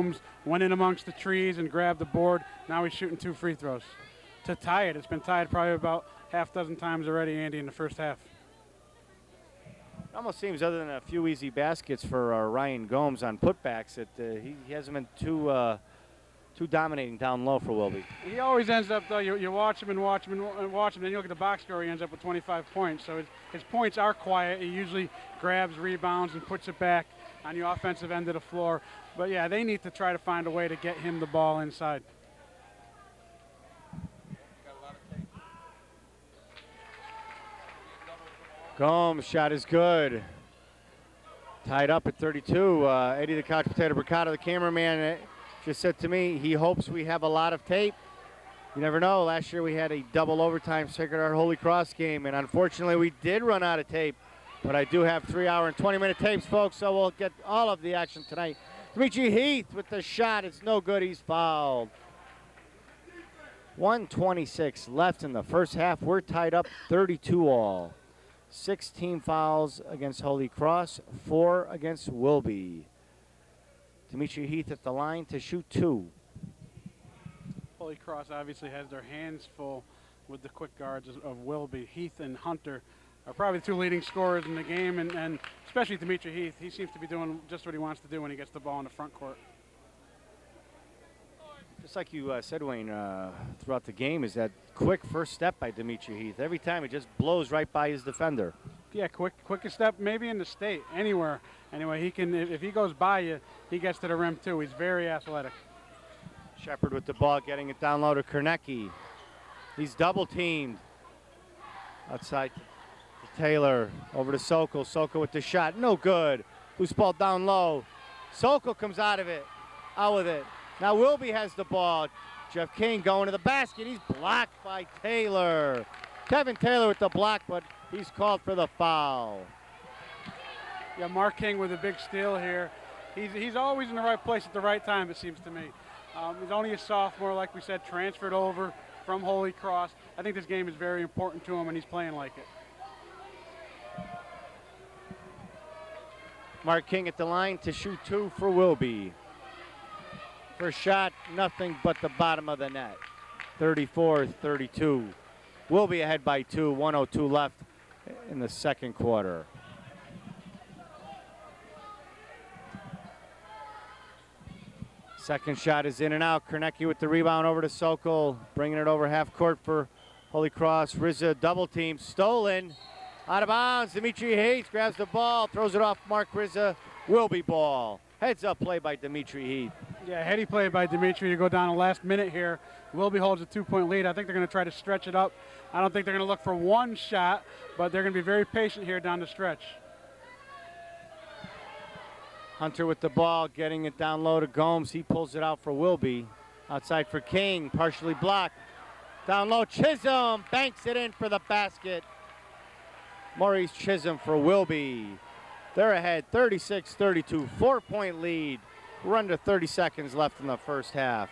Gomes went in amongst the trees and grabbed the board. Now he's shooting 2 free throws to tie it. It's been tied probably about half dozen times already, Andy, in the first half. It almost seems, other than a few easy baskets for Ryan Gomes on putbacks, that he hasn't been too dominating down low for Wilby. He always ends up, though, you watch him and watch him and watch him, then you look at the box score, he ends up with 25 points. So his points are quiet. He usually grabs, rebounds, and puts it back on the offensive end of the floor. But, yeah, they need to try to find a way to get him the ball inside. Gomes' shot is good. Tied up at 32. Eddie the Couch Potato Bricata, the cameraman, just said to me he hopes we have a lot of tape. You never know. Last year we had a double overtime Sacred Heart Holy Cross game, and unfortunately we did run out of tape. But I do have 3-hour and 20-minute tapes, folks, so we'll get all of the action tonight. Dimitri Heath with the shot. It's no good. He's fouled. 1:26 left in the first half. We're tied up 32 all. 16 fouls against Holy Cross, 4 against Wilby. Dimitri Heath at the line to shoot 2. Holy Cross obviously has their hands full with the quick guards of Wilby. Heath and Hunter are probably the 2 leading scorers in the game, and especially Dimitri Heath. He seems to be doing just what he wants to do when he gets the ball in the front court. Just like you said, Wayne, throughout the game, is that quick first step by Dimitri Heath. Every time it just blows right by his defender. Yeah, quickest step maybe in the state, anywhere. Anyway, he can, if he goes by you, he gets to the rim too. He's very athletic. Shepard with the ball, getting it down low to Kornecki. He's double teamed. Outside to Taylor, over to Sokol. Sokol with the shot, no good. Loose ball down low. Sokol comes out with it. Now Wilby has the ball. Jeff King going to the basket. He's blocked by Taylor. Kevin Taylor with the block, but he's called for the foul. Yeah, Mark King with a big steal here. He's always in the right place at the right time, it seems to me. He's only a sophomore, like we said, transferred over from Holy Cross. I think this game is very important to him, and he's playing like it. Mark King at the line to shoot 2 for Wilby. First shot, nothing but the bottom of the net. 34-32. Wilby ahead by 2, 1:02 left in the second quarter. Second shot is in and out. Kornecki with the rebound over to Sokol, bringing it over half court for Holy Cross. Rizza double team, stolen. Out of bounds, Dimitri Heath grabs the ball, throws it off Mark Rizza. Wilby ball. Heads up play by Dimitri Heath. Yeah, heady play by Dimitri to go down the last minute here. Wilby holds a 2-point lead. I think they're going to try to stretch it up. I don't think they're going to look for one shot, but they're going to be very patient here down the stretch. Hunter with the ball, getting it down low to Gomes. He pulls it out for Wilby. Outside for King, partially blocked. Down low, Chisholm banks it in for the basket. Maurice Chisholm for Wilby. They're ahead 36-32, 4-point lead. We're under 30 seconds left in the first half.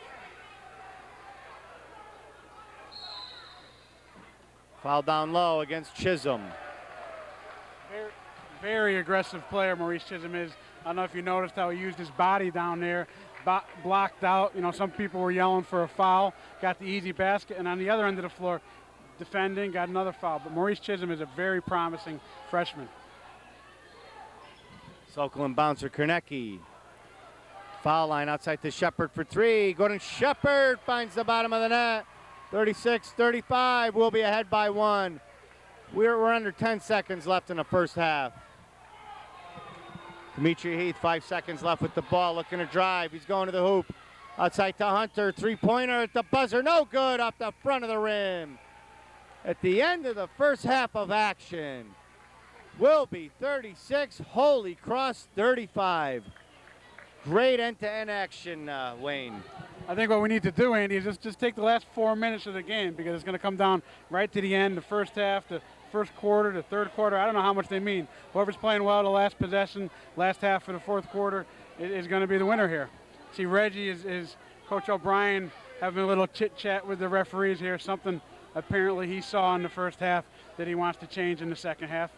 Foul down low against Chisholm. Very aggressive player Maurice Chisholm is. I don't know if you noticed how he used his body down there, blocked out. You know, some people were yelling for a foul, got the easy basket, and on the other end of the floor, defending, got another foul. But Maurice Chisholm is a very promising freshman. Sokol and bouncer Kornecki. Foul line outside to Shepard for 3. Gordon Shepard finds the bottom of the net. 36-35. We'll be ahead by 1. We're under 10 seconds left in the first half. Dimitri Heath, 5 seconds left with the ball, looking to drive. He's going to the hoop. Outside to Hunter, 3-pointer at the buzzer. No good, off the front of the rim. At the end of the first half of action, Wilby 36, Holy Cross 35. Great end-to-end action, Wayne. I think what we need to do, Andy, is just take the last 4 minutes of the game, because it's going to come down right to the end, the first half, the first quarter, the third quarter. I don't know how much they mean. Whoever's playing well the last possession, last half of the fourth quarter is going to be the winner here. See, Reggie is Coach O'Brien having a little chit-chat with the referees here, something apparently he saw in the first half that he wants to change in the second half.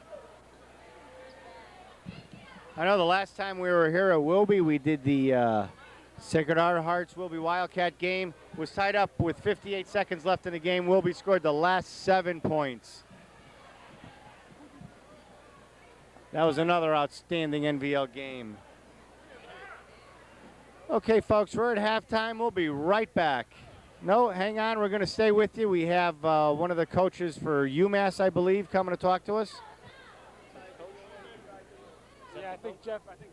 I know the last time we were here at Wilby, we did the Sacred Hearts Wilby Wildcat game was tied up with 58 seconds left in the game. Wilby scored the last 7 points. That was another outstanding N.V.L. game. Okay, folks, we're at halftime. We'll be right back. No, hang on. We're going to stay with you. We have one of the coaches for UMass, I believe, coming to talk to us. Yeah, I think Jeff Arnold,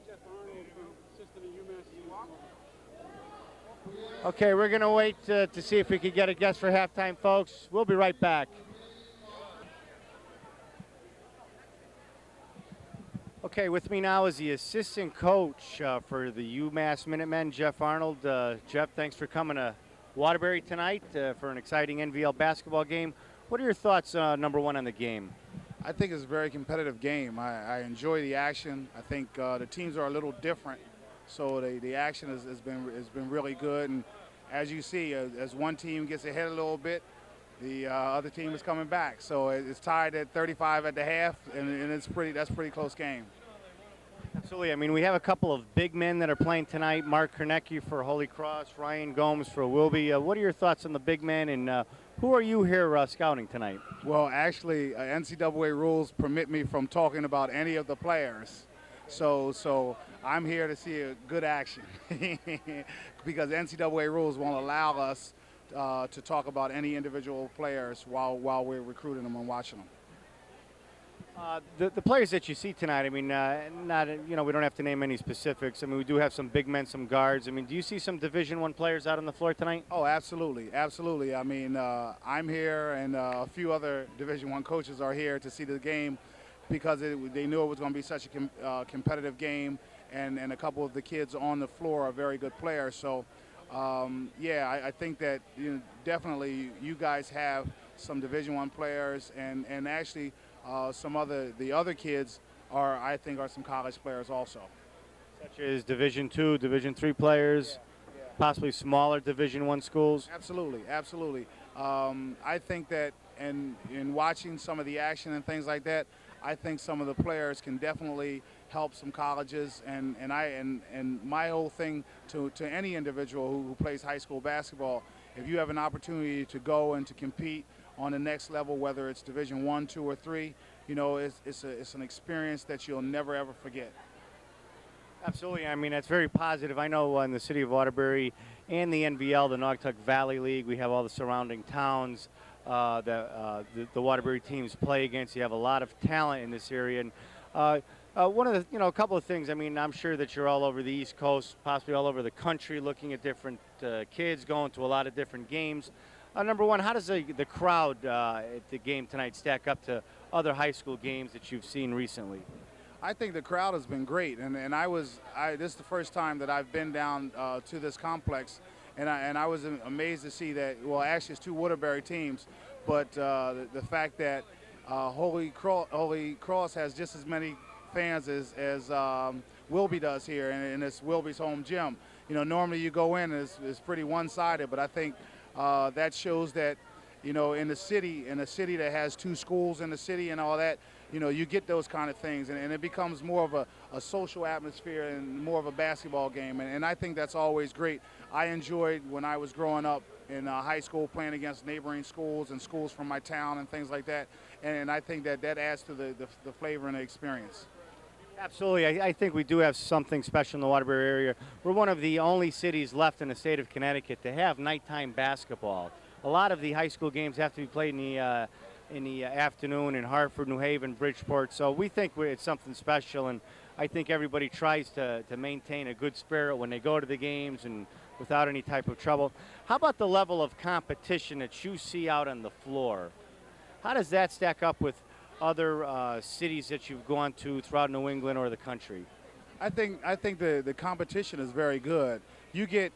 assistant at UMass. Okay, we're going to wait to see if we can get a guest for halftime, folks. We'll be right back. Okay, with me now is the assistant coach for the UMass Minutemen, Jeff Arnold. Jeff, thanks for coming to Waterbury tonight for an exciting N.V.L. basketball game. What are your thoughts, number one, on the game? I think it's a very competitive game. I enjoy the action. I think the teams are a little different, so the action has been really good. And as you see, as one team gets ahead a little bit, the other team is coming back. So it's tied at 35 at the half, and that's a pretty close game. Absolutely. I mean, we have a couple of big men that are playing tonight. Mark Kornecki for Holy Cross, Ryan Gomes for Wilby. What are your thoughts on the big men, and who are you here scouting tonight? Well, actually, NCAA rules permit me from talking about any of the players. So I'm here to see a good action because NCAA rules won't allow us to talk about any individual players while we're recruiting them and watching them. The players that you see tonight, I mean, we don't have to name any specifics. I mean, we do have some big men, some guards. I mean, do you see some Division I players out on the floor tonight? Oh, absolutely, absolutely. I mean, I'm here, and a few other Division I coaches are here to see the game because they knew it was going to be such a competitive game, and a couple of the kids on the floor are very good players. So, I think that definitely you guys have some Division I players, and actually. The other kids I think are some college players also. Such as Division II, Division III players, possibly smaller Division I schools? Absolutely, absolutely. I think that in watching some of the action and things like that, I think some of the players can definitely help some colleges, and my whole thing to any individual who plays high school basketball, if you have an opportunity to go and to compete on the next level, whether it's Division I, II, or III, it's an experience that you'll never ever forget. Absolutely. I mean, that's very positive. I know in the city of Waterbury and the N.V.L., the Naugatuck Valley League, we have all the surrounding towns that the Waterbury teams play against. You have a lot of talent in this area. And one of the, a couple of things, I mean, I'm sure that you're all over the East Coast, possibly all over the country, looking at different kids, going to a lot of different games. Number one, how does the crowd at the game tonight stack up to other high school games that you've seen recently? I think the crowd has been great, and this is the first time that I've been down to this complex, and I was amazed to see that. Well, actually, it's two Waterbury teams, but the fact that Holy Cross has just as many fans as Wilby does here, and it's Wilby's home gym. Normally you go in and it's pretty one-sided, but I think that shows that, in a city that has two schools in the city and all that, you get those kind of things, and it becomes more of a social atmosphere and more of a basketball game, and I think that's always great. I enjoyed when I was growing up in high school playing against neighboring schools and schools from my town and things like that, and I think that adds to the flavor and the experience. Absolutely. I think we do have something special in the Waterbury area. We're one of the only cities left in the state of Connecticut to have nighttime basketball. A lot of the high school games have to be played in the afternoon in Hartford, New Haven, Bridgeport. So we think it's something special, and I think everybody tries to maintain a good spirit when they go to the games and without any type of trouble. How about the level of competition that you see out on the floor? How does that stack up with other cities that you've gone to throughout New England or the country? I think the competition is very good. You get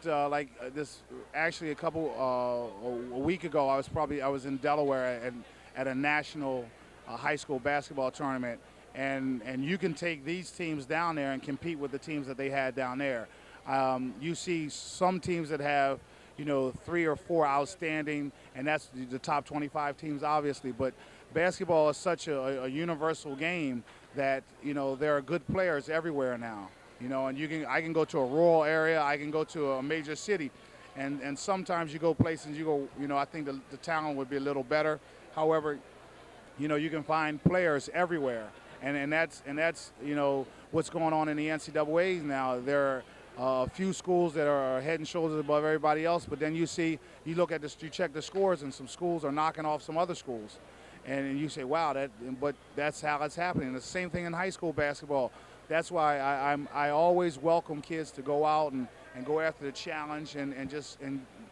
like this. Actually, a week ago, I was in Delaware at a national high school basketball tournament, and you can take these teams down there and compete with the teams that they had down there. You see some teams that have 3 or 4 outstanding, and that's the top 25 teams, obviously. But basketball is such a universal game that there are good players everywhere now. You know, and I can go to a rural area, I can go to a major city, and sometimes you go places, you know, I think the talent would be a little better. However, you know, you can find players everywhere, and that's you know what's going on in the NCAA's now. There are a few schools that are head and shoulders above everybody else, but then you check the scores, and some schools are knocking off some other schools, and you say, wow, but that's how it's happening. The same thing in high school basketball. That's why I always welcome kids to go out and go after the challenge and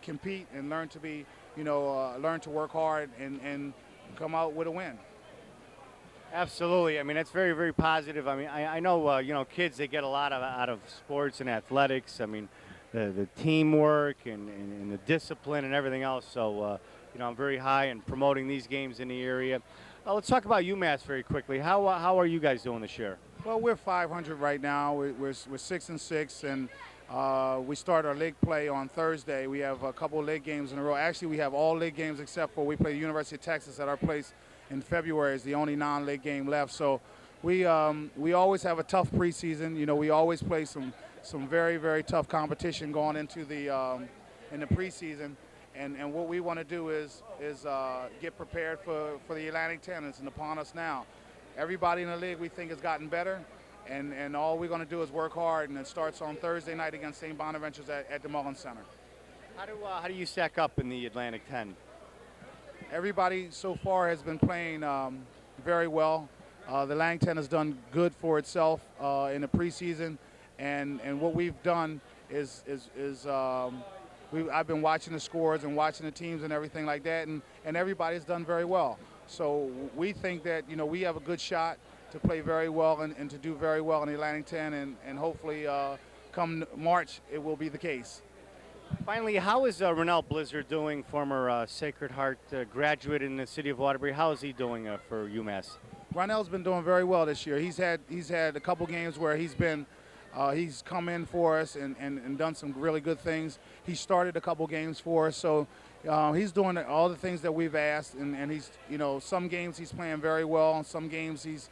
compete and learn to be, you know, learn to work hard and come out with a win. Absolutely. I mean, that's very, very positive. I mean, I know, you know, kids, they get a lot out of sports and athletics. I mean, the teamwork and the discipline and everything else. So, you know, I'm very high in promoting these games in the area. Let's talk about UMass very quickly. How are you guys doing this year? Well, we're 500 right now. We're 6-6, and we start our league play on Thursday. We have a couple of league games in a row. Actually, we have all league games except for we play the University of Texas at our place in February. Is the only non-league game left. So we always have a tough preseason. You know, we always play some very, very tough competition going into in the preseason. And what we want to do is get prepared for the Atlantic 10. It's upon us now. Everybody in the league we think has gotten better, and all we're going to do is work hard, and it starts on Thursday night against St. Bonaventures at the Mullen Center. How do you stack up in the Atlantic 10? Everybody so far has been playing very well. The Atlantic 10 has done good for itself in the preseason, and what we've done is I've been watching the scores and watching the teams and everything like that, and everybody's done very well. So we think that, you know, we have a good shot to play very well and to do very well in the Atlantic 10, and hopefully come March it will be the case. Finally, how is N.V.L Blizzard doing, former Sacred Heart graduate in the city of Waterbury? How is he doing for UMass? N.V.L's been doing very well this year. He's had a couple games where he's come in for us and done some really good things. He started a couple games for us, so he's doing all the things that we've asked, and he's, you know, some games he's playing very well, and some games he's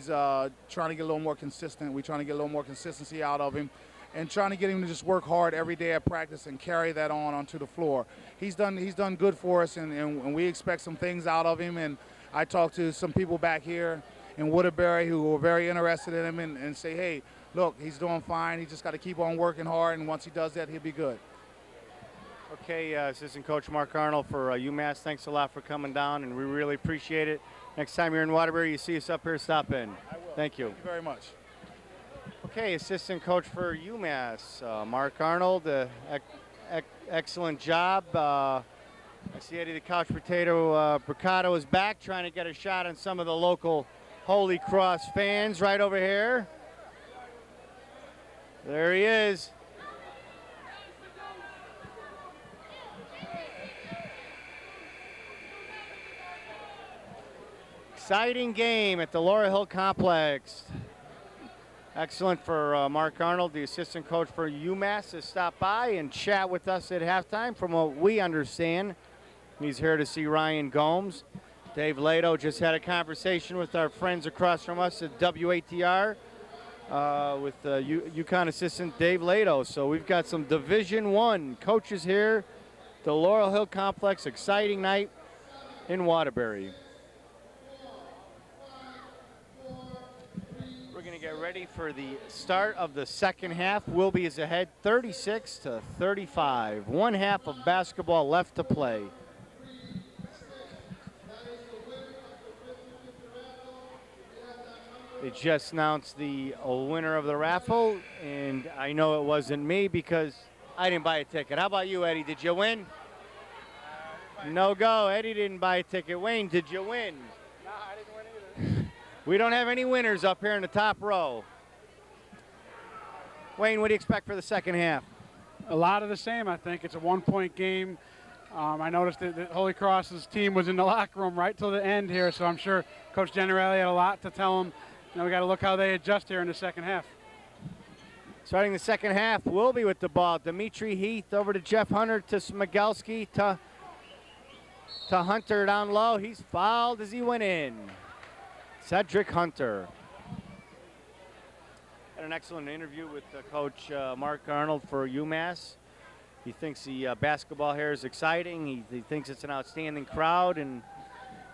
trying to get a little more consistent. We're trying to get a little more consistency out of him, and trying to get him to just work hard every day at practice and carry that onto the floor. He's done good for us, and we expect some things out of him. And I talked to some people back here in Waterbury who were very interested in him and say, hey, look, he's doing fine. He just got to keep on working hard, and once he does that, he'll be good. Okay, Assistant Coach Mark Arnold for UMass, thanks a lot for coming down, and we really appreciate it. Next time you're in Waterbury, you see us up here, stop in. I will. Thank you. Thank you very much. Okay, Assistant Coach for UMass, Mark Arnold, excellent job. I see Eddie the Couch Potato Bricado is back, trying to get a shot on some of the local Holy Cross fans right over here. There he is. Exciting game at the Laurel Hill Complex. Excellent for Mark Arnold, the assistant coach for UMass, to stop by and chat with us at halftime. From what we understand, he's here to see Ryan Gomes. Dave Lato just had a conversation with our friends across from us at WATR with UConn assistant Dave Lato. So we've got some Division I coaches here, the Laurel Hill Complex. Exciting night in Waterbury. We're going to get ready for the start of the second half. Wilby is ahead 36-35. 1 half of basketball left to play. They just announced the winner of the raffle, and I know it wasn't me because I didn't buy a ticket. How about you, Eddie? Did you win? No go. Eddie didn't buy a ticket. Wayne, did you win? No, I didn't win either. We don't have any winners up here in the top row. Wayne, what do you expect for the second half? A lot of the same, I think. It's a one-point game. I noticed that Holy Cross's team was in the locker room right till the end here, so I'm sure Coach Generali had a lot to tell them. You know, we got to look how they adjust here in the second half. Starting the second half, Wilby with the ball. Dimitri Heath over to Jeff Hunter, to Smigelski, to Hunter down low. He's fouled as he went in. Cedric Hunter. Had an excellent interview with Coach Mark Arnold for UMass. He thinks the basketball here is exciting. He thinks it's an outstanding crowd, and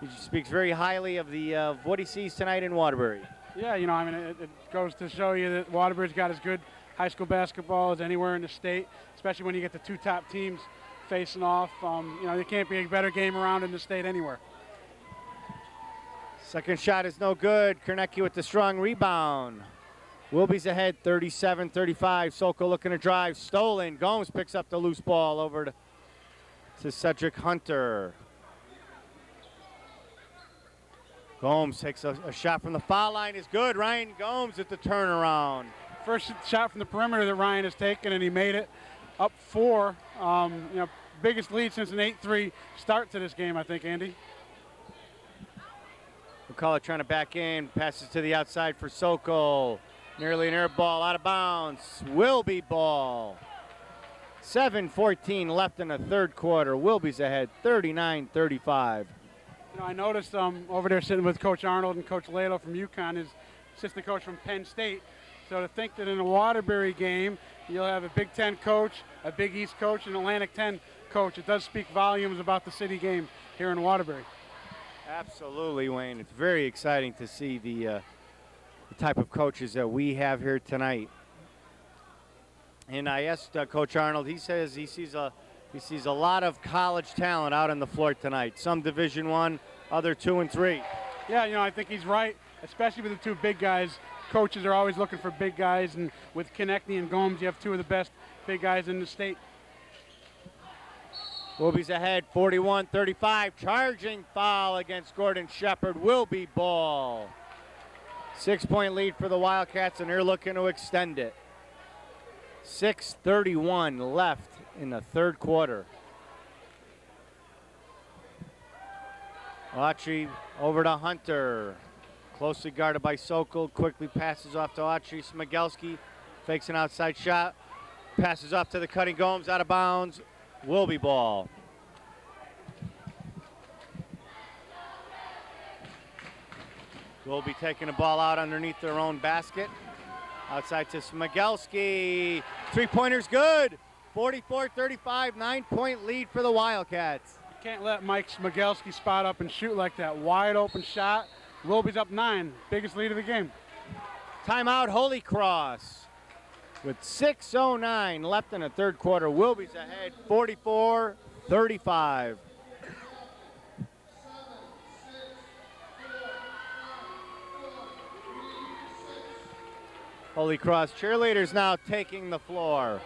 he speaks very highly of what he sees tonight in Waterbury. Yeah, you know, I mean, it goes to show you that Waterbury's got as good high school basketball as anywhere in the state, especially when you get the two top teams facing off. You know, there can't be a better game around in the state anywhere. Second shot is no good. Kornecki with the strong rebound. Wilby's ahead 37-35. Sokol looking to drive. Stolen. Gomes picks up the loose ball over to Cedric Hunter. Gomes takes a shot from the foul line. Is good. Ryan Gomes at the turnaround. First shot from the perimeter that Ryan has taken, and he made it up 4. You know, biggest lead since an 8-3 start to this game, I think, Andy. McCullough trying to back in. Passes to the outside for Sokol. Nearly an air ball out of bounds. Wilby ball. 7:14 left in the third quarter. Wilby's ahead 39-35. You know, I noticed over there sitting with Coach Arnold and Coach Lalo from UConn, his assistant coach from Penn State. So to think that in a Waterbury game, you'll have a Big Ten coach, a Big East coach, and an Atlantic 10 coach, it does speak volumes about the city game here in Waterbury. Absolutely, Wayne. It's very exciting to see the type of coaches that we have here tonight. And I asked Coach Arnold. He says he sees a lot of college talent out on the floor tonight. Some Division I, other 2 and 3. Yeah, you know, I think he's right, especially with the two big guys. Coaches are always looking for big guys, and with Konechny and Gomes, you have two of the best big guys in the state. Wilby's ahead 41-35. Charging foul against Gordon Shepard. Wilby ball. 6-point lead for the Wildcats, and they're looking to extend it. 6:31 left in the third quarter. Autry over to Hunter. Closely guarded by Sokol. Quickly passes off to Autry. Smigelski fakes an outside shot. Passes off to the cutting Gomes, out of bounds. Wilby ball. Wilby taking the ball out underneath their own basket. Outside to Smigelski. Three-pointer's good. 44-35, 9-point lead for the Wildcats. You can't let Mike Smigelski spot up and shoot like that. Wide open shot. Wilby's up 9. Biggest lead of the game. Timeout, Holy Cross. With 6:09 left in the third quarter, Wilby's ahead 44-35. Holy Cross cheerleaders now taking the floor.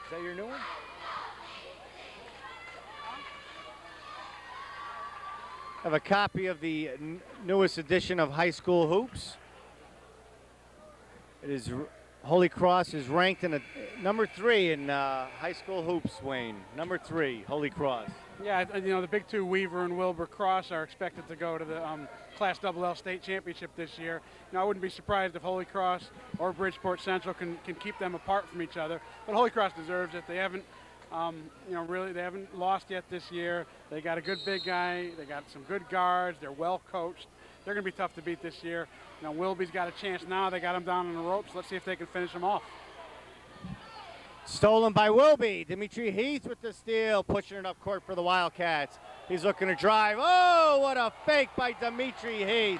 Is that your new one? I have a copy of the newest edition of High School Hoops. It is Holy Cross is ranked in number 3 in High School Hoops, Wayne. Number 3, Holy Cross. Yeah, you know, the big two, Weaver and Wilbur Cross, are expected to go to the Class L state championship this year. Now, I wouldn't be surprised if Holy Cross or Bridgeport Central can keep them apart from each other. But Holy Cross deserves it. They haven't, you know, really, they haven't lost yet this year. They got a good big guy. They got some good guards. They're well coached. They're going to be tough to beat this year. You know, Wilby's got a chance now. They got him down on the ropes. Let's see if they can finish him off. Stolen by Wilby. Dimitri Heath with the steal, pushing it up court for the Wildcats. He's looking to drive. Oh, what a fake by Dimitri Heath.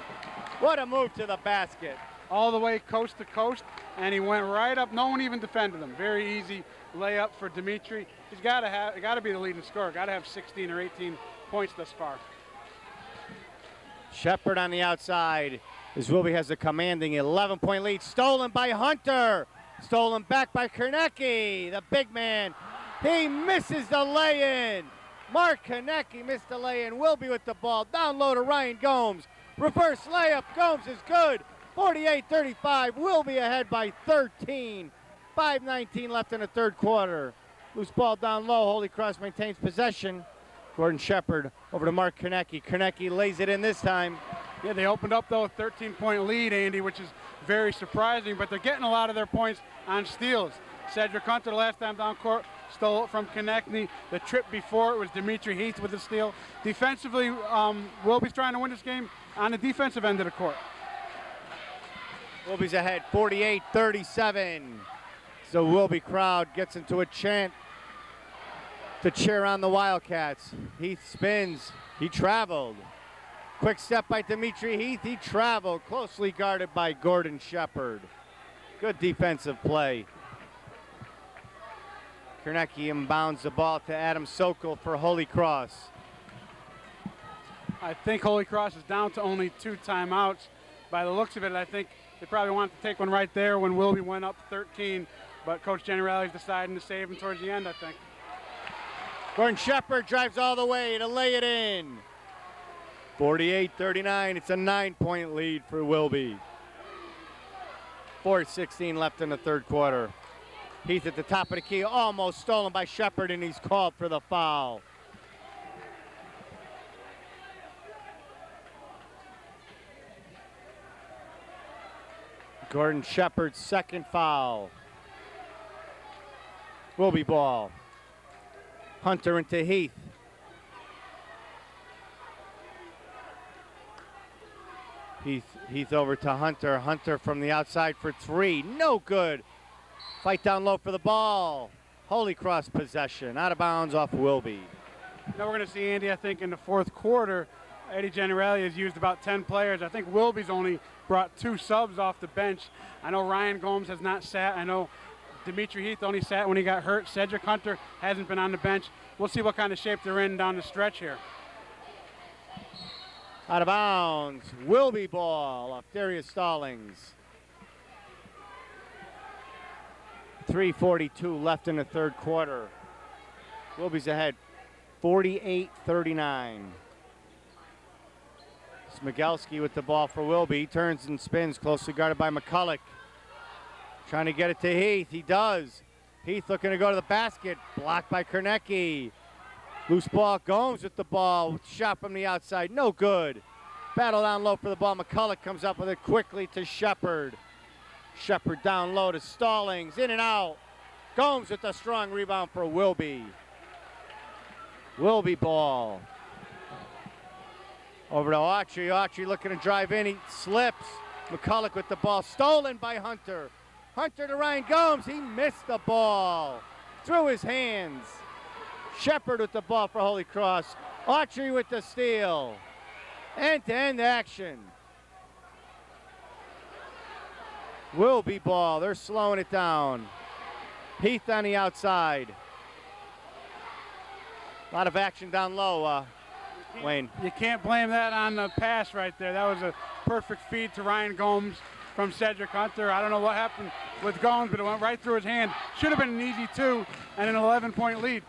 What a move to the basket. All the way coast to coast, and he went right up. No one even defended him. Very easy layup for Dimitri. He's got to be the leading scorer. Got to have 16 or 18 points thus far. Shepard on the outside as Wilby has a commanding 11-point lead. Stolen by Hunter. Stolen back by Kornecki, the big man. He misses the lay-in. Mark Kornecki missed the lay-in. Wilby with the ball. Down low to Ryan Gomes. Reverse layup. Gomes is good. 48-35. Wilby ahead by 13. 5:19 left in the third quarter. Loose ball down low. Holy Cross maintains possession. Gordon Shepard over to Mark Kornecki. Kornecki lays it in this time. Yeah, they opened up, though, a 13-point lead, Andy, which is very surprising, but they're getting a lot of their points on steals. Cedric Hunter, last time down court, stole it from Konechny. The trip before it was Dimitri Heath with the steal. Defensively, Wilby's trying to win this game on the defensive end of the court. Wilby's ahead, 48-37. So Wilby crowd gets into a chant to cheer on the Wildcats. Heath spins, he traveled. Quick step by Dimitri Heath, he traveled, closely guarded by Gordon Shepard. Good defensive play. Konechny inbounds the ball to Adam Sokol for Holy Cross. I think Holy Cross is down to only 2 timeouts. By the looks of it, I think they probably wanted to take one right there when Wilby went up 13, but Coach Generali's deciding to save him towards the end, I think. Gordon Shepard drives all the way to lay it in. 48-39, it's a 9-point lead for Wilby. 4:16 left in the third quarter. Heath at the top of the key, almost stolen by Shepard, and he's called for the foul. Gordon Shepard's second foul. Wilby ball. Hunter into Heath. Heath over to Hunter. Hunter from the outside for 3. No good. Fight down low for the ball. Holy Cross possession. Out of bounds off Wilby. Now we're going to see, Andy, I think in the fourth quarter, Eddie Generali has used about 10 players. I think Wilby's only brought 2 subs off the bench. I know Ryan Gomes has not sat. I know Dimitri Heath only sat when he got hurt. Cedric Hunter hasn't been on the bench. We'll see what kind of shape they're in down the stretch here. Out of bounds. Wilby ball off Darius Stallings. 3:42 left in the third quarter. Wilby's ahead, 48-39. Smigelski with the ball for Wilby. He turns and spins, closely guarded by McCulloch. Trying to get it to Heath. He does. Heath looking to go to the basket. Blocked by Konechny. Loose ball. Gomes with the ball. Shot from the outside. No good. Battle down low for the ball. McCulloch comes up with it quickly to Shepard. Shepard down low to Stallings. In and out. Gomes with a strong rebound for Wilby. Wilby ball. Over to Autry. Autry looking to drive in. He slips. McCulloch with the ball. Stolen by Hunter. Hunter to Ryan Gomes. He missed the ball. Through his hands. Shepard with the ball for Holy Cross. Autry with the steal. End-to-end action. Wilby ball. They're slowing it down. Heath on the outside. A lot of action down low, Wayne. You can't blame that on the pass right there. That was a perfect feed to Ryan Gomes from Cedric Hunter. I don't know what happened with Gomes, but it went right through his hand. Should have been an easy 2 and an 11-point lead.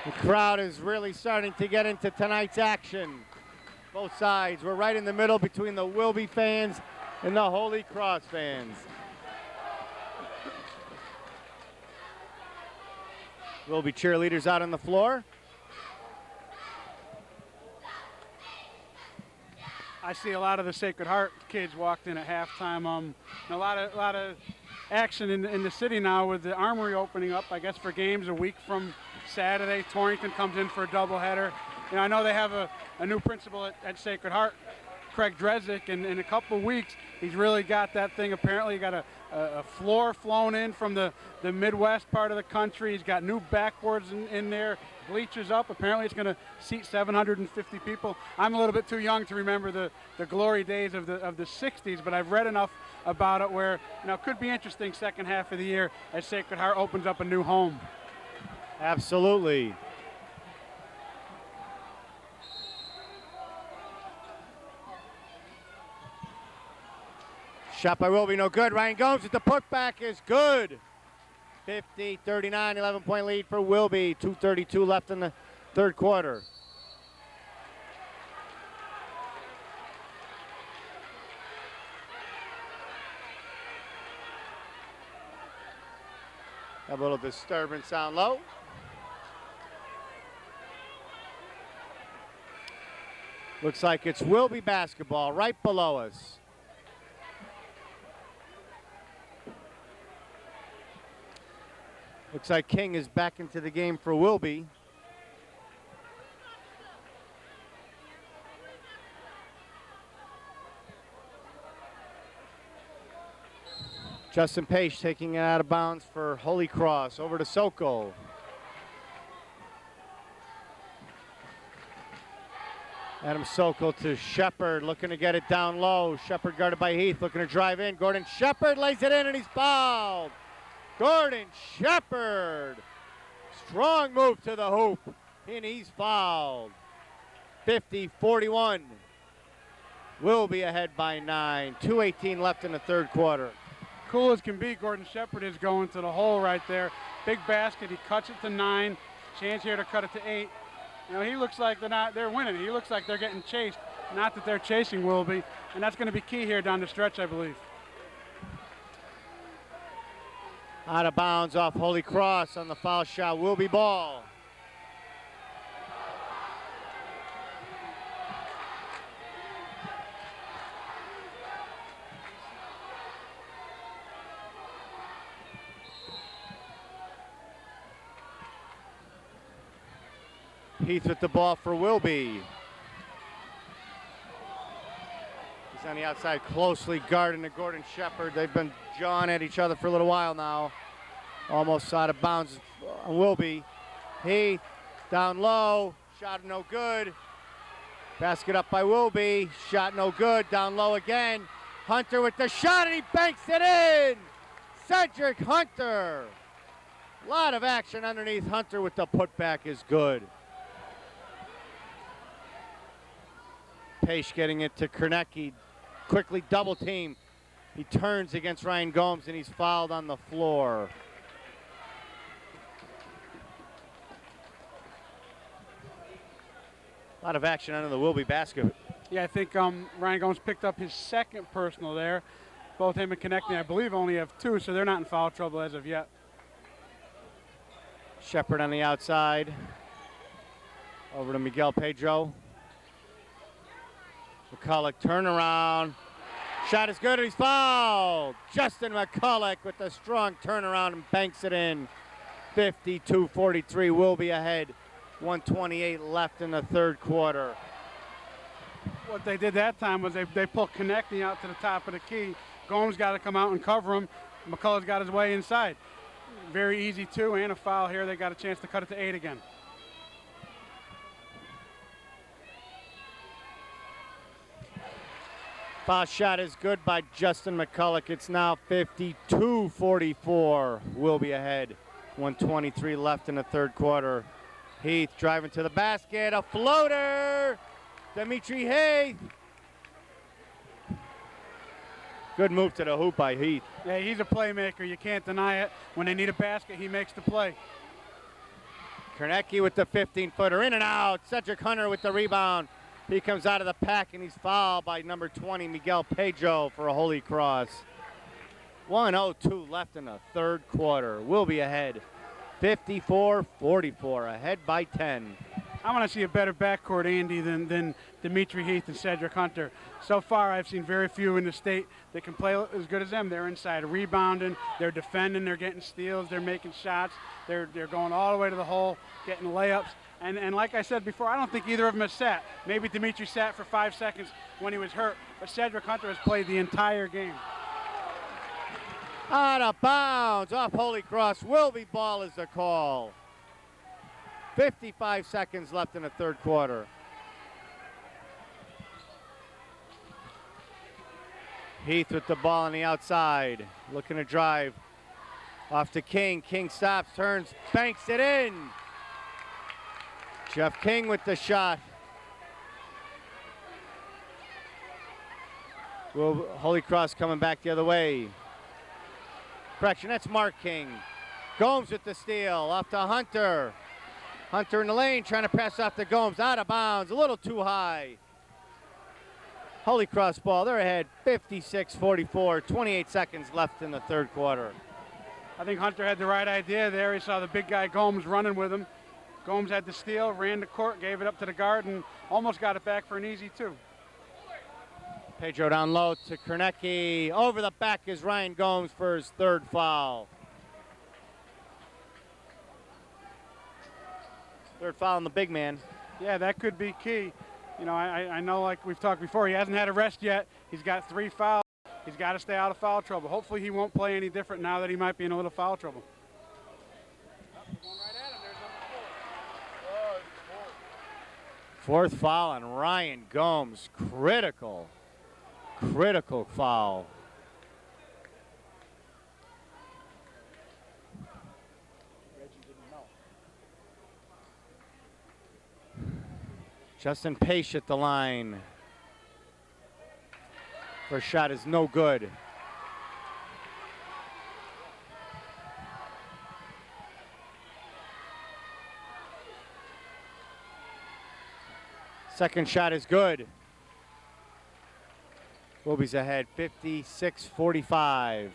The crowd is really starting to get into tonight's action. Both sides. We're right in the middle between the Wilby fans and the Holy Cross fans. Wilby cheerleaders out on the floor. I see a lot of the Sacred Heart kids walked in at halftime. A lot of action in the city now with the Armory opening up, I guess, for games a week from Saturday. Torrington comes in for a doubleheader. You know, I know they have a new principal at Sacred Heart, Craig Drezick, and in a couple weeks, he's really got that thing. Apparently, he got a floor flown in from the Midwest part of the country. He's got new backboards in there, bleachers up. Apparently, it's going to seat 750 people. I'm a little bit too young to remember the glory days of the 60s, but I've read enough about it where, you know, it could be interesting second half of the year as Sacred Heart opens up a new home. Absolutely. Shot by Wilby, no good. Ryan Gomes with the putback is good. 50-39, 11-point lead for Wilby. 2:32 left in the third quarter. A little disturbance down low. Looks like it's Wilby basketball right below us. Looks like King is back into the game for Wilby. Justin Page taking it out of bounds for Holy Cross. Over to Sokol. Adam Sokol to Shepard, looking to get it down low. Shepard guarded by Heath, looking to drive in. Gordon Shepard lays it in and he's fouled. Gordon Shepard. Strong move to the hoop and he's fouled. 50-41. Wilby ahead by 9. 2:18 left in the third quarter. Cool as can be, Gordon Shepard is going to the hole right there. Big basket, he cuts it to 9. Chance here to cut it to 8. You know, he looks like they're winning. He looks like they're getting chased, not that they're chasing Wilby. And that's going to be key here down the stretch, I believe. Out of bounds off Holy Cross on the foul shot. Wilby ball. Heath with the ball for Wilby. He's on the outside, closely guarding the Gordon Shepard. They've been jawing at each other for a little while now. Almost out of bounds on Wilby. Heath down low, shot no good. Basket up by Wilby, shot no good, down low again. Hunter with the shot and he banks it in! Cedric Hunter. A lot of action underneath Hunter with the putback is good. Pace getting it to Kornecki. Quickly double team. He turns against Ryan Gomes and he's fouled on the floor. A lot of action under the Wilby basket. Yeah, I think Ryan Gomes picked up his second personal there. Both him and Kornecki, I believe, only have 2, so they're not in foul trouble as of yet. Shepard on the outside. Over to Miguel Pedro. McCulloch turnaround. Shot is good and he's fouled. Justin McCulloch with the strong turnaround and banks it in. 52-43, Wilby ahead. 1:28 left in the third quarter. What they did that time was they pulled Kornecki out to the top of the key. Gomes got to come out and cover him. McCullough's got his way inside. Very easy 2 and a foul here. They got a chance to cut it to 8 again. Foul shot is good by Justin McCulloch. It's now 52-44. Wilby ahead. 1:23 left in the third quarter. Heath driving to the basket. A floater. Dimitri Heath. Good move to the hoop by Heath. Yeah, he's a playmaker. You can't deny it. When they need a basket, he makes the play. Kornecki with the 15-footer. In and out. Cedric Hunter with the rebound. He comes out of the pack and he's fouled by number 20, Miguel Pedro, for a Holy Cross. 1:02 left in the third quarter. Wilby ahead. 54-44, ahead by 10. I want to see a better backcourt, Andy, than Dimitri Heath and Cedric Hunter. So far, I've seen very few in the state that can play as good as them. They're inside rebounding, they're defending, they're getting steals, they're making shots, they're going all the way to the hole, getting layups. And like I said before, I don't think either of them has sat. Maybe Dimitri sat for 5 seconds when he was hurt, but Cedric Hunter has played the entire game. Out of bounds, off Holy Cross. Wilby ball is the call. 55 seconds left in the third quarter. Heath with the ball on the outside, looking to drive. Off to King. King stops, turns, banks it in. Jeff King with the shot. Holy Cross coming back the other way. Correction, that's Mark King. Gomes with the steal, off to Hunter. Hunter in the lane, trying to pass off to Gomes, out of bounds, a little too high. Holy Cross ball, they're ahead, 56-44, 28 seconds left in the third quarter. I think Hunter had the right idea there. He saw the big guy Gomes running with him. Gomes had the steal, ran the court, gave it up to the guard, and almost got it back for an easy 2. Pedro down low to Kornecki. Over the back is Ryan Gomes for his 3rd foul. 3rd foul on the big man. Yeah, that could be key. You know, I know, like we've talked before, he hasn't had a rest yet. He's got 3 fouls. He's got to stay out of foul trouble. Hopefully he won't play any different now that he might be in a little foul trouble. Fourth foul on Ryan Gomes. Critical foul. Justin Pace at the line. First shot is no good. Second shot is good. Wilby's ahead, 56-45.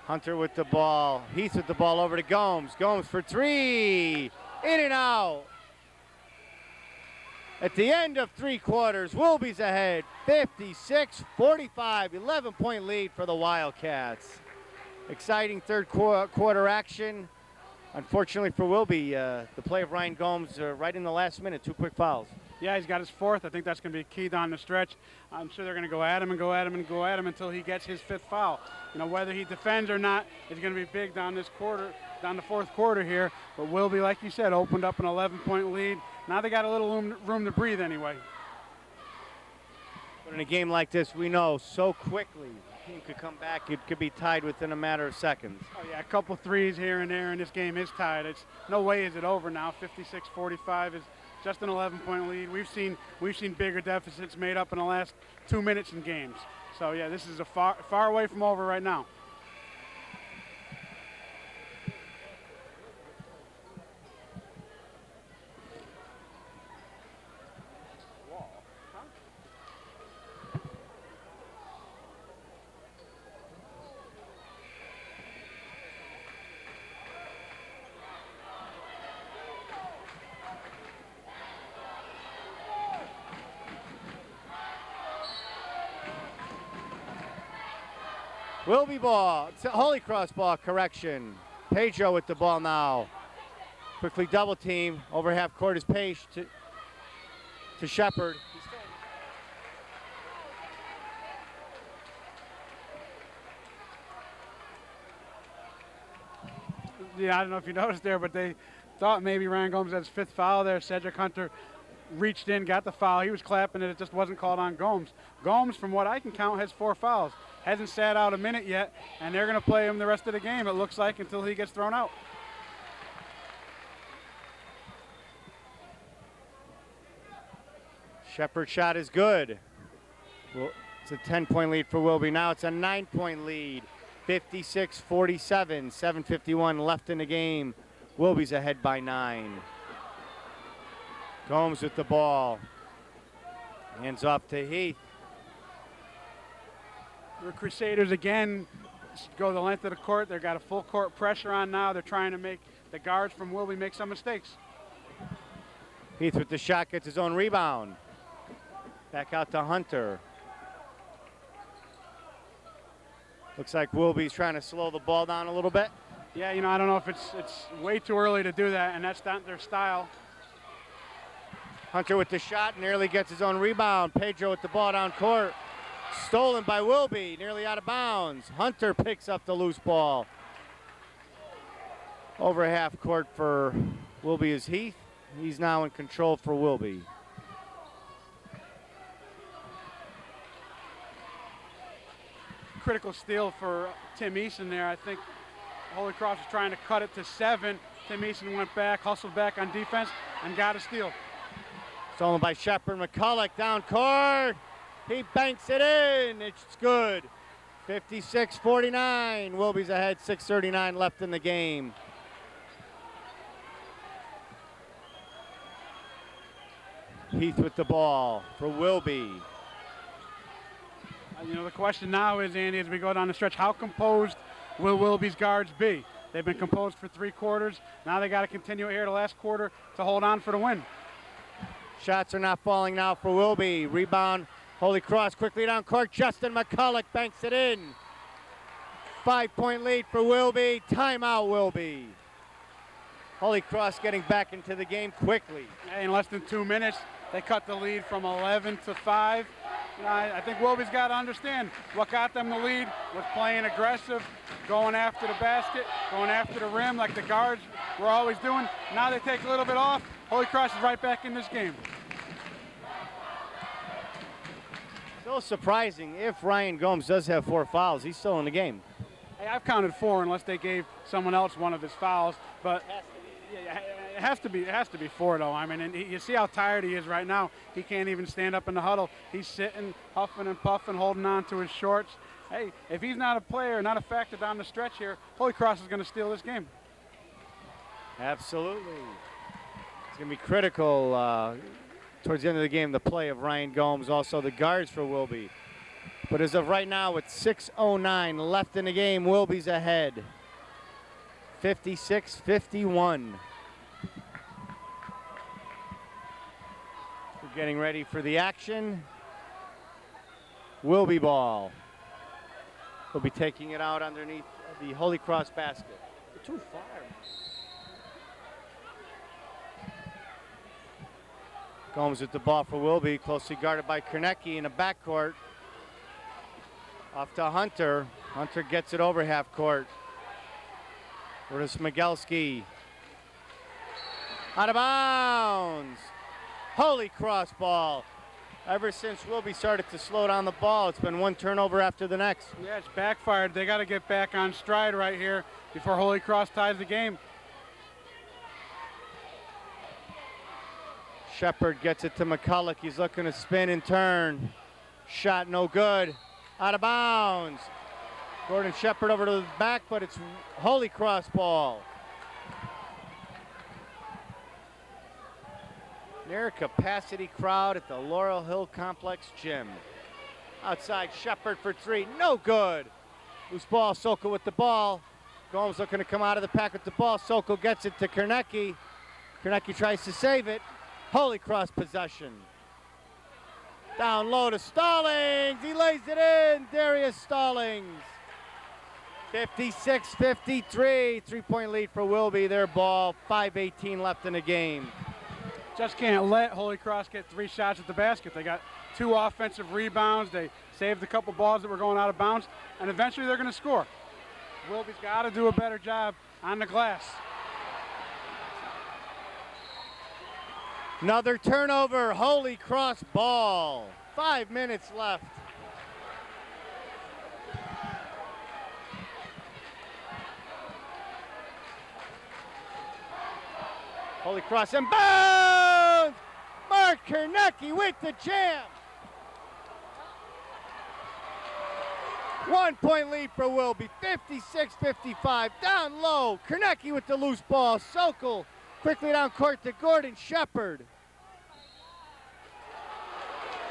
Hunter with the ball. Heath with the ball over to Gomes. Gomes for 3. In and out. At the end of 3 quarters, Wilby's ahead, 56-45. 11-point lead for the Wildcats. Exciting third quarter action. Unfortunately for Wilby, the play of Ryan Gomes right in the last minute, 2 quick fouls. Yeah, he's got his 4th. I think that's going to be key down the stretch. I'm sure they're going to go at him and go at him and go at him until he gets his 5th foul. You know, whether he defends or not is going to be big down this quarter, down the 4th quarter here. But Wilby, like you said, opened up an 11-point lead. Now they got a little room to breathe anyway. But in a game like this, we know so quickly the team could come back. It could be tied within a matter of seconds. Oh yeah, a couple threes here and there, and this game is tied. It's no way is it over now. 56-45 is just an 11-point lead. We've seen bigger deficits made up in the last 2 minutes in games. So yeah, this is a far away from over right now. Wilby ball, Holy Cross ball, correction. Pedro with the ball now. Quickly double team, over half court is Pace to Shepard. Yeah, I don't know if you noticed there, but they thought maybe Ryan Gomes had his 5th foul there. Cedric Hunter reached in, got the foul. He was clapping it. It just wasn't called on Gomes. Gomes, from what I can count, has 4 fouls. Hasn't sat out a minute yet, and they're going to play him the rest of the game, it looks like, until he gets thrown out. Shepard's shot is good. Well, it's a 10-point lead for Wilby. Now it's a 9-point lead. 56-47, 7:51 left in the game. Wilby's ahead by 9. Gomes with the ball. Hands off to Heath. The Crusaders again go the length of the court. They've got a full court pressure on now. They're trying to make the guards from Wilby make some mistakes. Heath with the shot, gets his own rebound. Back out to Hunter. Looks like Wilby's trying to slow the ball down a little bit. Yeah, you know, I don't know if it's way too early to do that, and that's not their style. Hunter with the shot, nearly gets his own rebound. Pedro with the ball down court. Stolen by Wilby, nearly out of bounds. Hunter picks up the loose ball. Over half court for Wilby is Heath. He's now in control for Wilby. Critical steal for Tim Eason there. I think Holy Cross was trying to cut it to 7. Tim Eason went back, hustled back on defense, and got a steal. Stolen by Shepard. McCulloch down court. He banks it in. It's good. 56-49. Wilby's ahead. 6:39 left in the game. Heath with the ball for Wilby. You know, the question now is, Andy, as we go down the stretch, how composed will Wilby's guards be? They've been composed for 3 quarters. Now they got to continue it here the last quarter to hold on for the win. Shots are not falling now for Wilby. Rebound, Holy Cross quickly down court. Justin McCulloch banks it in. 5-point lead for Wilby. Timeout, Wilby. Holy Cross getting back into the game quickly. In less than 2 minutes, they cut the lead from 11 to 5. I think Wilby's got to understand what got them the lead was playing aggressive, going after the basket, going after the rim like the guards were always doing. Now they take a little bit off. Holy Cross is right back in this game. Still surprising, if Ryan Gomes does have 4 fouls, he's still in the game. Hey, I've counted 4 unless they gave someone else one of his fouls, but it has to be 4 though. I mean, and you see how tired he is right now. He can't even stand up in the huddle. He's sitting, huffing and puffing, holding on to his shorts. Hey, if he's not a player, not a factor down the stretch here, Holy Cross is going to steal this game. Absolutely. It's going to be critical towards the end of the game, the play of Ryan Gomes, also the guards for Wilby. But as of right now, with 6:09 left in the game, Wilby's ahead. 56-51. We're getting ready for the action. Wilby ball. We'll be taking it out underneath the Holy Cross basket. Too far. Gomes with the ball for Wilby, closely guarded by Kornecki in the backcourt. Off to Hunter. Hunter gets it over half court. Where is Smigelski? Out of bounds. Holy Cross ball. Ever since Wilby started to slow down the ball, it's been one turnover after the next. Yeah, it's backfired. They got to get back on stride right here before Holy Cross ties the game. Shepard gets it to McCulloch. He's looking to spin and turn. Shot no good. Out of bounds. Gordon Shepard over to the back, but it's Holy Cross ball. Near capacity crowd at the Laurel Hill Complex Gym. Outside Shepard for 3, no good. Loose ball, Sokol with the ball. Gomes looking to come out of the pack with the ball. Sokol gets it to Kornecki. Kornecki tries to save it. Holy Cross possession. Down low to Stallings. He lays it in. Darius Stallings. 56-53. 3-point lead for Wilby. Their ball. 5:18 left in the game. Just can't let Holy Cross get 3 shots at the basket. They got 2 offensive rebounds. They saved a couple balls that were going out of bounds, and eventually they're going to score. Wilby's got to do a better job on the glass. Another turnover, Holy Cross ball. 5 minutes left. Holy Cross and bounds! Mark Kornecki with the jam. 1-point lead for Wilby, 56-55. Down low, Kornecki with the loose ball. Sokol quickly down court to Gordon Shepard.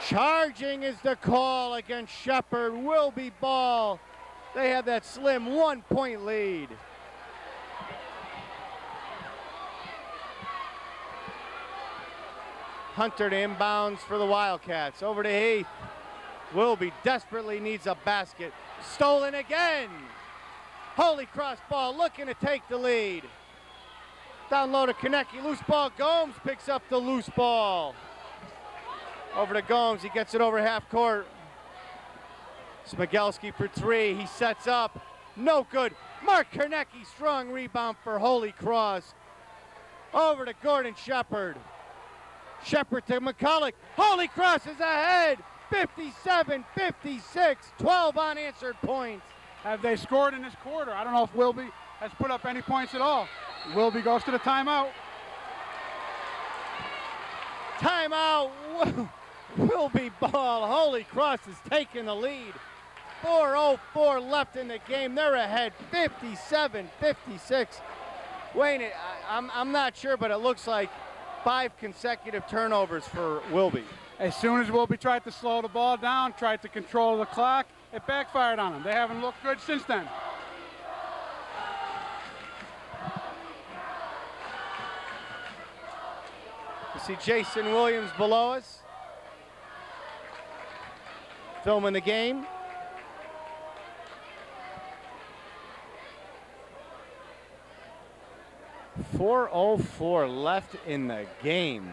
Charging is the call against Shepard. Wilby ball. They have that slim 1-point lead. Hunter to inbounds for the Wildcats. Over to Heath. Wilby desperately needs a basket. Stolen again. Holy Cross ball looking to take the lead. Down low to Kornecki. Loose ball. Gomes picks up the loose ball. Over to Gomes. He gets it over half court. Smigelski for 3. He sets up. No good. Mark Kornecki. Strong rebound for Holy Cross. Over to Gordon Shepard. Shepard to McCulloch. Holy Cross is ahead. 57-56. 12 unanswered points. Have they scored in this quarter? I don't know if Wilby has put up any points at all. Wilby goes to the timeout. Timeout. Wilby ball. Holy Cross is taking the lead. 4:04 left in the game. They're ahead 57-56. Wayne, I'm not sure, but it looks like 5 consecutive turnovers for Wilby. As soon as Wilby tried to slow the ball down, tried to control the clock, it backfired on them. They haven't looked good since then. You see Jason Williams below us, filming the game. .404 left in the game.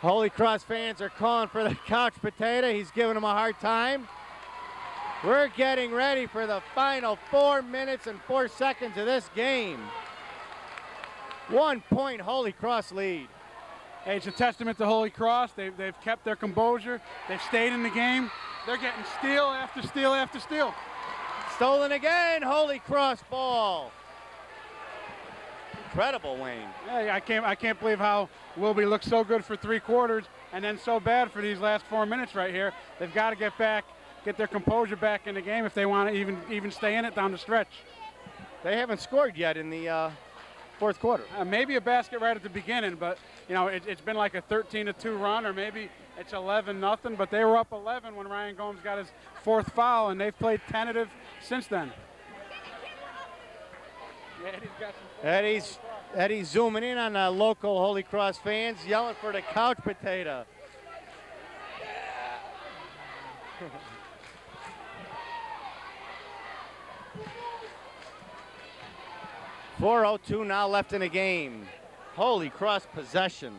Holy Cross fans are calling for the couch potato. He's giving them a hard time. We're getting ready for the final 4 minutes and 4 seconds of this game. 1 point Holy Cross lead. Hey, it's a testament to Holy Cross. They've kept their composure. They've stayed in the game. They're getting steal after steal after steal. Stolen again, Holy Cross ball. Incredible, Wayne. Hey, I can't believe how Wilby looked so good for 3 quarters and then so bad for these last 4 minutes right here. They've got to get their composure back in the game if they want to even stay in it down the stretch. They haven't scored yet in the fourth quarter. Maybe a basket right at the beginning, but you know it's been like a 13-2 run, or maybe it's 11-0. But they were up 11 when Ryan Gomes got his 4th foul, and they've played tentative since then. Eddie's zooming in on the local Holy Cross fans, yelling for the couch potato. 4:02 now left in the game. Holy Cross possession.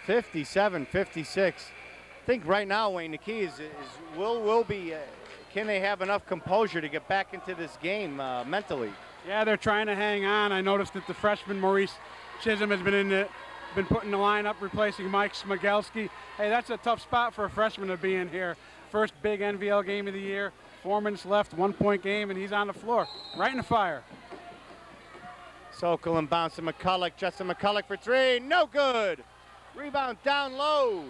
57-56. I think right now, Wayne, the key is Wilby. Can they have enough composure to get back into this game mentally? Yeah, they're trying to hang on. I noticed that the freshman Maurice Chisholm has been put in the lineup replacing Mike Smigelski. Hey, that's a tough spot for a freshman to be in here. First big N.V.L. game of the year. 4 minutes left, 1 point game, and he's on the floor, right in the fire. Sokol and bounce to McCulloch. Justin McCulloch for 3, no good. Rebound down low.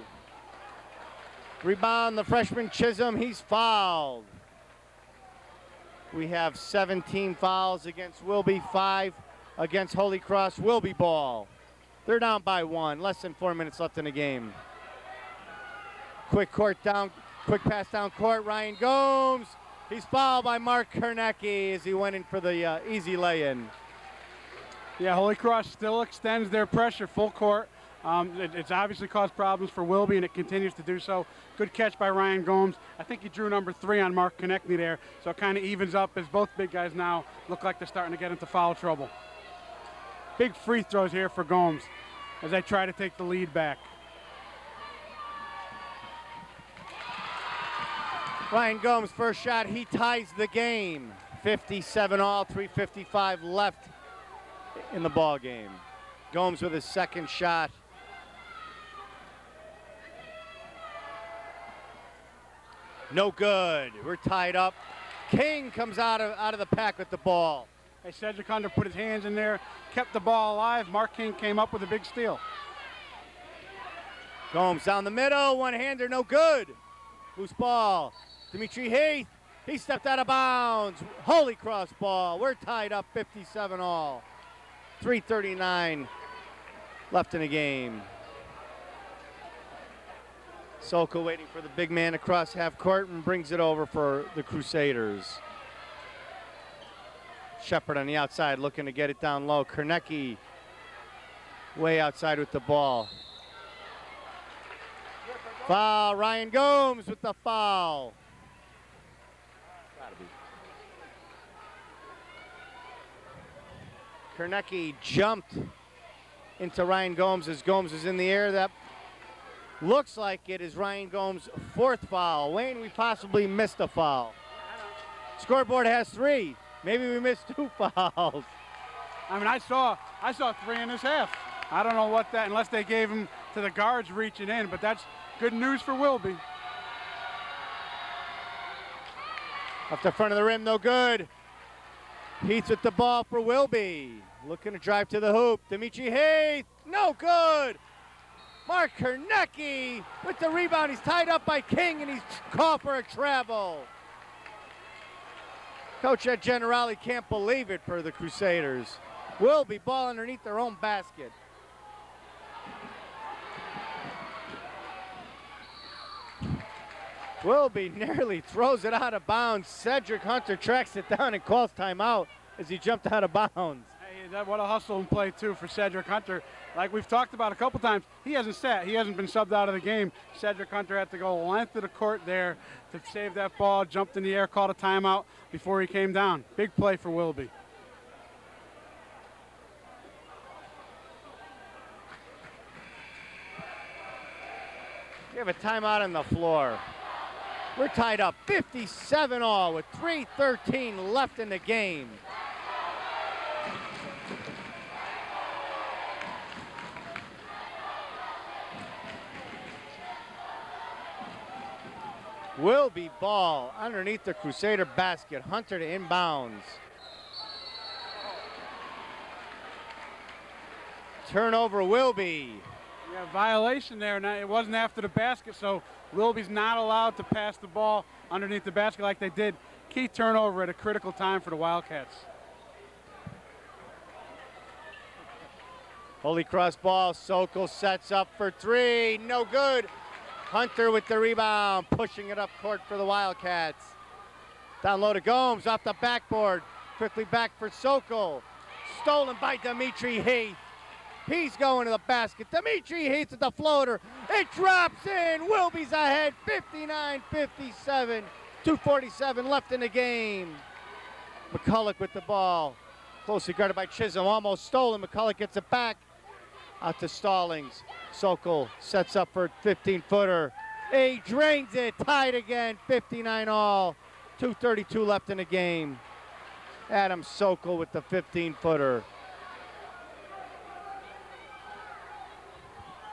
Rebound the freshman Chisholm, he's fouled. We have 17 fouls against Wilby, 5 against Holy Cross. Wilby ball. They're down by 1, less than 4 minutes left in the game. Quick pass down court, Ryan Gomes. He's fouled by Mark Kernecki as he went in for the easy lay-in. Yeah, Holy Cross still extends their pressure full court. It's obviously caused problems for Wilby, and it continues to do so. Good catch by Ryan Gomes. I think he drew number 3 on Mark Konechny there, so it kind of evens up as both big guys now look like they're starting to get into foul trouble. Big free throws here for Gomes as they try to take the lead back. Ryan Gomes' first shot, he ties the game. 57 all, 3:55 left in the ball game. Gomes with his second shot. No good. We're tied up. King comes out of the pack with the ball. Hey, Cedric Hunter put his hands in there, kept the ball alive. Mark King came up with a big steal. Gomes down the middle, one-hander, no good. Loose ball. Dimitri Heath, he stepped out of bounds. Holy Cross ball. We're tied up 57 all. 3:39 left in the game. Sokol waiting for the big man across half court and brings it over for the Crusaders. Shepard on the outside looking to get it down low. Kernecki way outside with the ball. Foul, Ryan Gomes with the foul. Gotta be. Kernecki jumped into Ryan Gomes as Gomes is in the air. That looks like it is Ryan Gomes' 4th foul. Wayne, we possibly missed a foul. Scoreboard has 3. Maybe we missed 2 fouls. I mean, I saw 3 in this half. I don't know what that, unless they gave him to the guards reaching in, but that's good news for Wilby. Off the front of the rim, no good. Heath with the ball for Wilby. Looking to drive to the hoop. Dimitri Heath, no good. Mark Kernecki with the rebound. He's tied up by King, and he's called for a travel. Coach at Generali can't believe it for the Crusaders. Wilby ball underneath their own basket. Wilby nearly throws it out of bounds. Cedric Hunter tracks it down and calls timeout as he jumped out of bounds. Hey, what a hustle and play, too, for Cedric Hunter. Like we've talked about a couple times, he hasn't sat. He hasn't been subbed out of the game. Cedric Hunter had to go the length of the court there to save that ball, jumped in the air, called a timeout before he came down. Big play for Wilby. We have a timeout on the floor. We're tied up 57 all with 3:13 left in the game. Wilby ball underneath the Crusader basket. Hunter to inbounds. Turnover Wilby. Yeah, violation there. Now, it wasn't after the basket, so Wilby's not allowed to pass the ball underneath the basket like they did. Key turnover at a critical time for the Wildcats. Holy Cross ball. Sokol sets up for three. No good. Hunter with the rebound, pushing it up court for the Wildcats. Down low to Gomes off the backboard. Quickly back for Sokol. Stolen by Dimitri Heath. He's going to the basket. Dimitri Heath at the floater. It drops in. Wilby's ahead, 59-57. 2:47 left in the game. McCulloch with the ball. Closely guarded by Chisholm. Almost stolen. McCulloch gets it back. Out to Stallings. Sokol sets up for a 15-footer. He drains it. Tied again. 59 all. 2:32 left in the game. Adam Sokol with the 15-footer.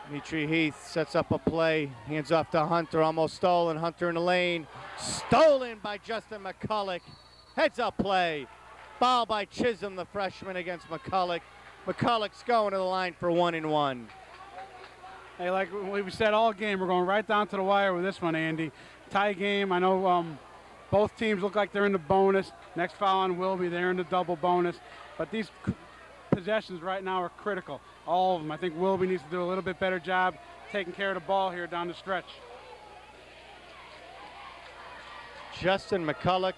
Dimitri Heath sets up a play. Hands off to Hunter. Almost stolen. Hunter in the lane. Stolen by Justin McCulloch. Heads up play. Foul by Chisholm, the freshman, against McCulloch. McCulloch's going to the line for 1-and-1. Hey, like we said all game, we're going right down to the wire with this one, Andy. Tie game. I know both teams look like they're in the bonus. Next foul on Wilby, they're in the double bonus. But these possessions right now are critical. All of them. I think Wilby needs to do a little bit better job taking care of the ball here down the stretch. Justin McCulloch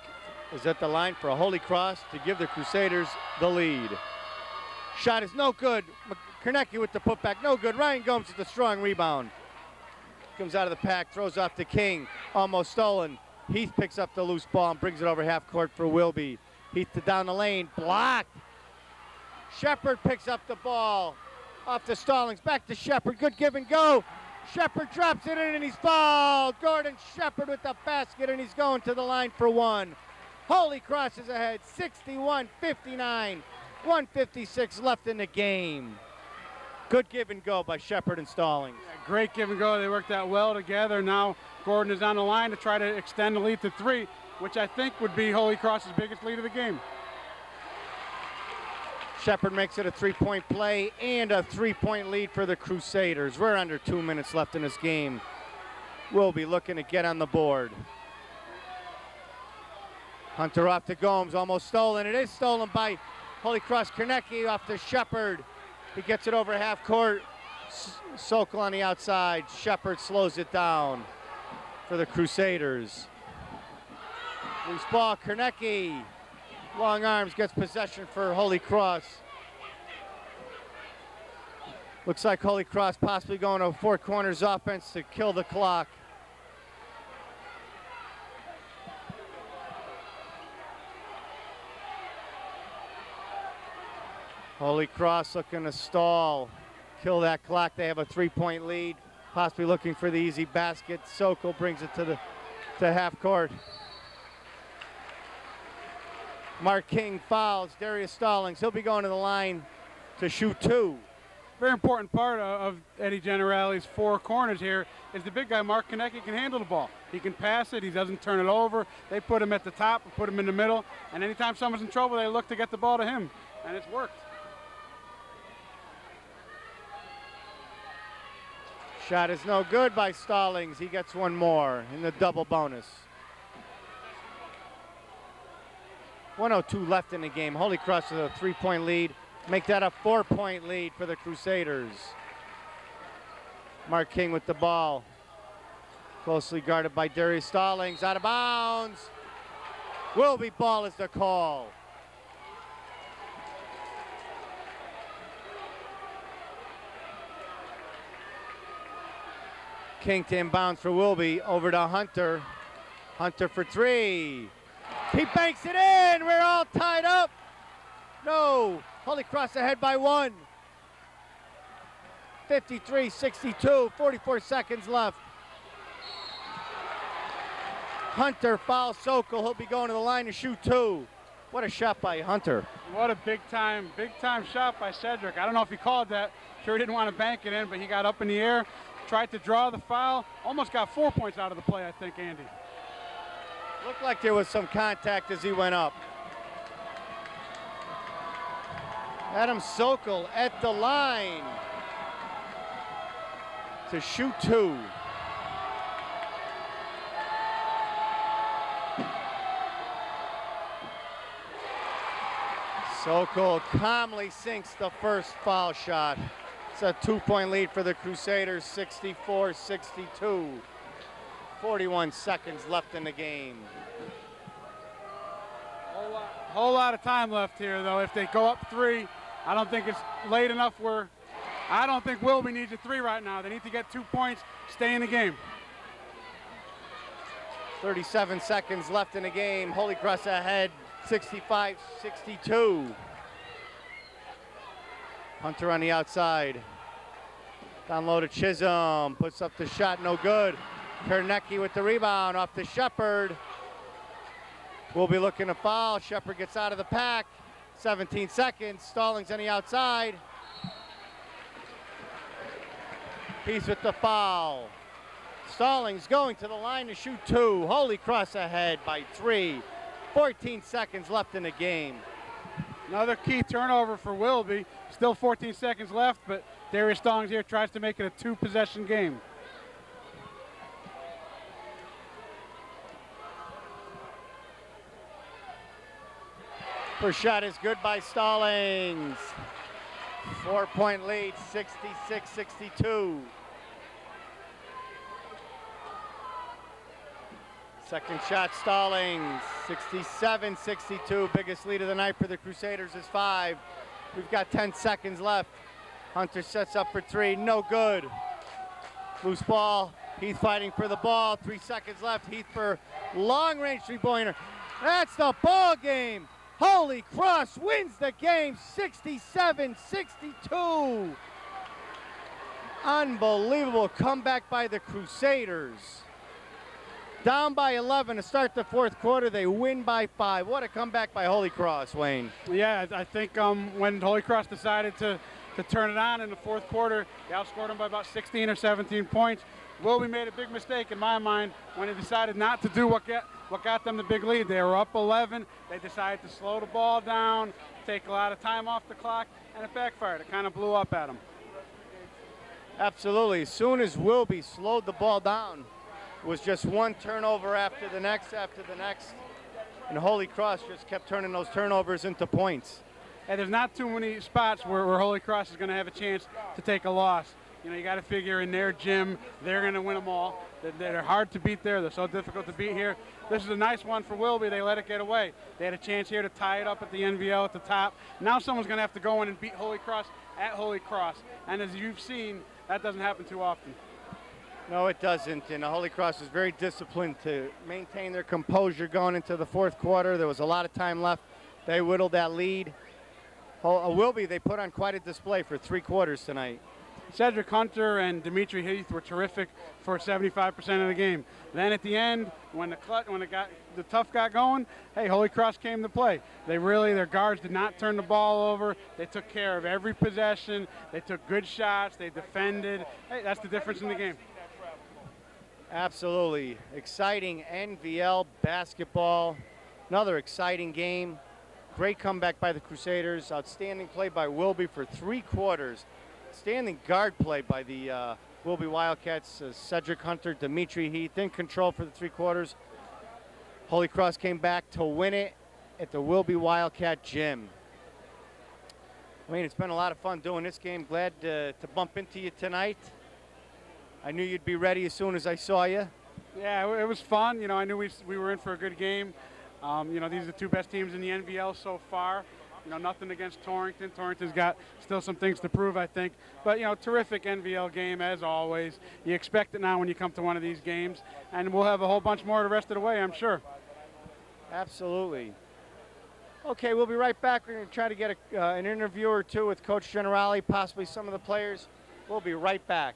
is at the line for a Holy Cross to give the Crusaders the lead. Shot is no good. Kornecki with the putback, no good. Ryan Gomes with the strong rebound. Comes out of the pack, throws off to King. Almost stolen. Heath picks up the loose ball and brings it over half court for Wilby. Heath to down the lane, blocked. Shepard picks up the ball. Off to Stallings, back to Shepard. Good give and go. Shepard drops it in and he's fouled. Gordon Shepard with the basket and he's going to the line for one. Holy Cross is ahead, 61-59. 1:56 left in the game. Good give and go by Shepard and Stallings. Yeah, great give and go. They worked out well together. Now Gordon is on the line to try to extend the lead to three, which I think would be Holy Cross's biggest lead of the game. Shepard makes it a three-point play and a three-point lead for the Crusaders. We're under 2 minutes left in this game. We'll be looking to get on the board. Hunter off to Gomes, almost stolen. It is stolen by Holy Cross. Kornecki off to Shepard. He gets it over half court. Sokol on the outside. Shepard slows it down for the Crusaders. Loose ball, Kornecki. Long arms, gets possession for Holy Cross. Looks like Holy Cross possibly going to four corners offense to kill the clock. Holy Cross looking to stall, kill that clock. They have a three-point lead, possibly looking for the easy basket. Sokol brings it to half court. Mark King fouls Darius Stallings. He'll be going to the line to shoot two. Very important part of Eddie Generali's four corners here is the big guy, Mark Kornecki, can handle the ball. He can pass it. He doesn't turn it over. They put him at the top, put him in the middle, and anytime someone's in trouble, they look to get the ball to him, and it's worked. Shot is no good by Stallings. He gets one more in the double bonus. 1:02 left in the game. Holy Cross with a 3-point lead. Make that a 4-point lead for the Crusaders. Mark King with the ball. Closely guarded by Darius Stallings. Out of bounds. Wilby ball is the call. King to inbounds for Wilby. Over to Hunter. Hunter for 3. He banks it in. We're all tied up. No. Holy Cross ahead by 1. 53-62. 44 seconds left. Hunter fouls Sokol. He'll be going to the line to shoot 2. What a shot by Hunter. What a big time shot by Cedric. I don't know if he called that. Sure he didn't want to bank it in, but he got up in the air, tried to draw the foul, almost got 4 points out of the play, I think, Andy. Looked like there was some contact as he went up. Adam Sokol at the line to shoot 2. Sokol calmly sinks the first foul shot. It's a 2-point lead for the Crusaders, 64-62. 41 seconds left in the game. Whole lot of time left here, though. If they go up 3, I don't think it's late enough where I don't think Wilby needs a 3 right now. They need to get 2 points, stay in the game. 37 seconds left in the game. Holy Cross ahead, 65-62. Hunter on the outside. Down low to Chisholm. Puts up the shot, no good. Kernecki with the rebound off to Shepard. We'll be looking to foul. Shepard gets out of the pack. 17 seconds. Stallings on the outside. He's with the foul. Stallings going to the line to shoot 2. Holy Cross ahead by 3. 14 seconds left in the game. Another key turnover for Wilby. Still 14 seconds left, but Darius Stallings here tries to make it a 2-possession game. First shot is good by Stallings. 4-point lead, 66-62. Second shot, Stallings, 67-62. Biggest lead of the night for the Crusaders is 5. We've got 10 seconds left. Hunter sets up for 3, no good. Loose ball, Heath fighting for the ball, 3 seconds left. Heath for long-range three-pointer. That's the ball game. Holy Cross wins the game, 67-62. Unbelievable comeback by the Crusaders. Down by 11 to start the fourth quarter, they win by 5. What a comeback by Holy Cross, Wayne. Yeah, I think when Holy Cross decided to turn it on in the fourth quarter, they outscored them by about 16 or 17 points. Wilby made a big mistake in my mind when he decided not to do what got them the big lead. They were up 11. They decided to slow the ball down, take a lot of time off the clock, and it backfired. It kind of blew up at them. Absolutely. As soon as Wilby slowed the ball down, it was just one turnover after the next, and Holy Cross just kept turning those turnovers into points. And there's not too many spots where Holy Cross is going to have a chance to take a loss. You know, you got to figure in their gym, they're going to win them all. They're hard to beat there. They're so difficult to beat here. This is a nice one for Wilby. They let it get away. They had a chance here to tie it up at the N.V.L. at the top. Now someone's going to have to go in and beat Holy Cross at Holy Cross. And as you've seen, that doesn't happen too often. No, it doesn't. And Holy Cross is very disciplined to maintain their composure going into the fourth quarter. There was a lot of time left. They whittled that lead. Wilby, they put on quite a display for 3 quarters tonight. Cedric Hunter and Dimitri Heath were terrific for 75% of the game. Then at the end, when the tough got going, hey, Holy Cross came to play. Their guards did not turn the ball over. They took care of every possession. They took good shots. They defended. Hey, that's the difference in the game. Absolutely. Exciting N.V.L. basketball. Another exciting game. Great comeback by the Crusaders. Outstanding play by Wilby for 3 quarters. Standing guard play by the Wilby Wildcats. Cedric Hunter, Dimitri Heath in control for the 3 quarters. Holy Cross came back to win it. at the Wilby Wildcat Gym. Wayne, it's been a lot of fun doing this game. Glad to bump into you tonight. I knew you'd be ready as soon as I saw you. Yeah, it was fun. You know, I knew we were in for a good game. You know, these are the two best teams in the N.V.L. so far. You know, nothing against Torrington. Torrington's got still some things to prove, I think. But, you know, terrific N.V.L. game as always. You expect it now when you come to one of these games. And we'll have a whole bunch more the rest of the way, I'm sure. Absolutely. Okay, we'll be right back. We're going to try to get an interview or two with Coach Generali, possibly some of the players. We'll be right back.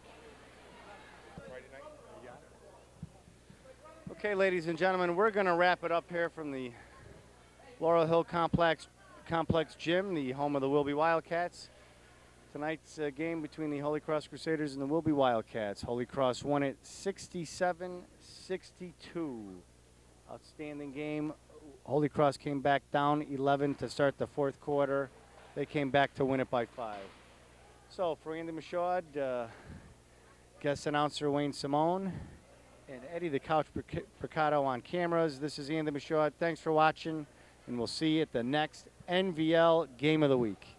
Okay, ladies and gentlemen, we're going to wrap it up here from the Laurel Hill Complex Gym, the home of the Wilby Wildcats. Tonight's game between the Holy Cross Crusaders and the Wilby Wildcats. Holy Cross won it 67-62. Outstanding game. Holy Cross came back down 11 to start the fourth quarter. They came back to win it by 5. So for Andy Michaud, guest announcer Wayne Simone, and Eddie the Couch Percato on cameras, this is Andy Michaud. Thanks for watching, and we'll see you at the next N.V.L. Game of the Week.